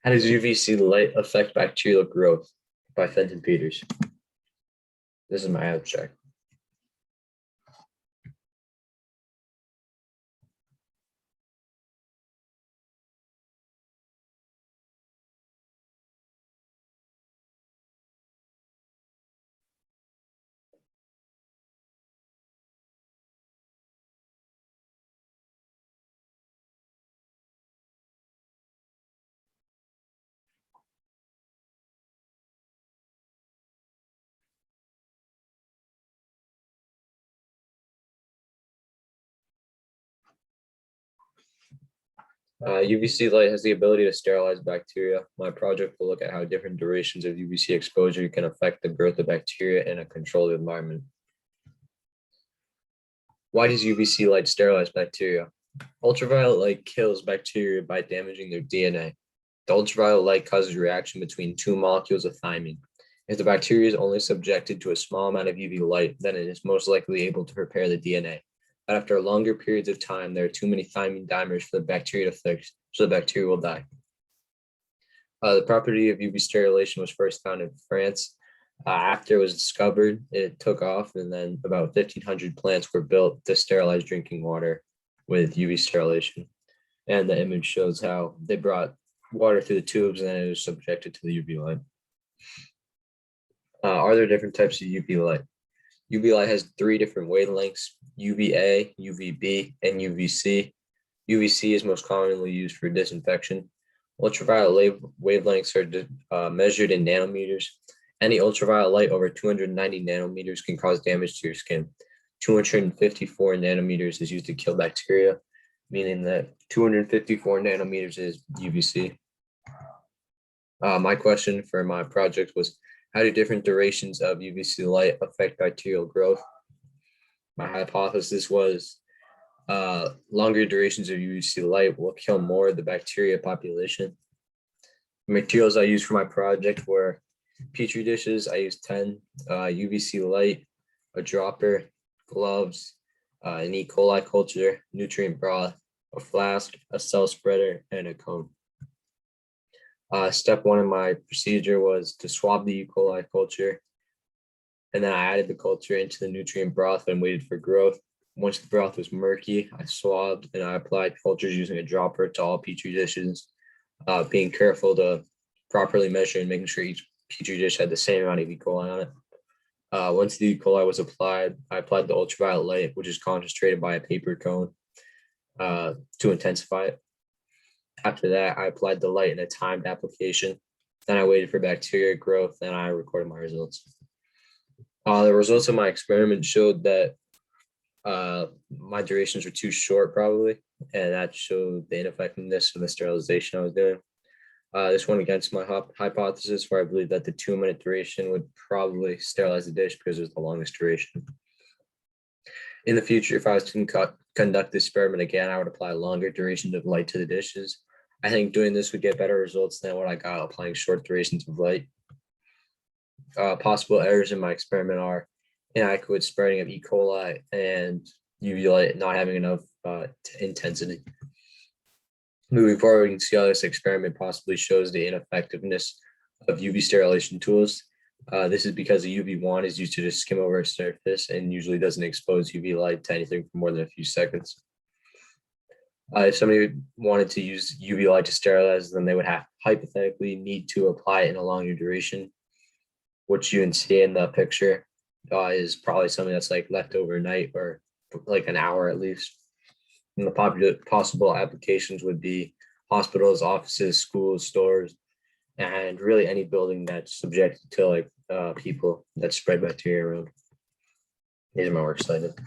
How does UVC light affect bacterial growth? By Fenton Peters. This is my abstract. UVC light has the ability to sterilize bacteria. My project will look at how different durations of UVC exposure can affect the growth of bacteria in a controlled environment. Why does UVC light sterilize bacteria? Ultraviolet light kills bacteria by damaging their DNA. The ultraviolet light causes a reaction between two molecules of thymine. If the bacteria is only subjected to a small amount of UV light, then it is most likely able to repair the DNA. But after longer periods of time, there are too many thymine dimers for the bacteria to fix, so the bacteria will die. The property of UV sterilization was first found in France. After it was discovered, it took off, and then about 1,500 plants were built to sterilize drinking water with UV sterilization. And the image shows how they brought water through the tubes and then it was subjected to the UV light. Are there different types of UV light? UV light has three different wavelengths: UVA, UVB, and UVC. UVC is most commonly used for disinfection. Ultraviolet wavelengths are measured in nanometers. Any ultraviolet light over 290 nanometers can cause damage to your skin. 254 nanometers is used to kill bacteria, meaning that 254 nanometers is UVC. My question for my project was, how do different durations of UVC light affect bacterial growth? My hypothesis was longer durations of UVC light will kill more of the bacteria population. The materials I used for my project were Petri dishes. I used 10, UVC light, a dropper, gloves, an E. coli culture, nutrient broth, a flask, a cell spreader, and a cone. Step one in my procedure was to swab the E. coli culture, and then I added the culture into the nutrient broth and waited for growth. Once the broth was murky, I swabbed and I applied cultures using a dropper to all Petri dishes, being careful to properly measure and making sure each Petri dish had the same amount of E. coli on it. Once the E. coli was applied, I applied the ultraviolet light, which is concentrated by a paper cone, to intensify it. After that, I applied the light in a timed application. Then I waited for bacteria growth, and I recorded my results. The results of my experiment showed that my durations were too short, probably, and that showed the ineffectiveness of the sterilization I was doing. This went against my hypothesis, where I believe that the 2-minute duration would probably sterilize the dish because it was the longest duration. In the future, if I was to conduct this experiment again, I would apply longer durations of light to the dishes. I think doing this would get better results than what I got applying short durations of light. Possible errors in my experiment are inadequate spreading of E. coli and UV light not having enough intensity. Moving forward, we can see how this experiment possibly shows the ineffectiveness of UV sterilization tools. This is because a UV wand is used to just skim over a surface and usually doesn't expose UV light to anything for more than a few seconds. If somebody wanted to use UV light to sterilize, then they would have hypothetically need to apply it in a longer duration, which you can see in the picture is probably something that's like left overnight or like an hour at least. And the possible applications would be hospitals, offices, schools, stores, and really any building that's subjected to like people that spread bacteria around. These are my works cited.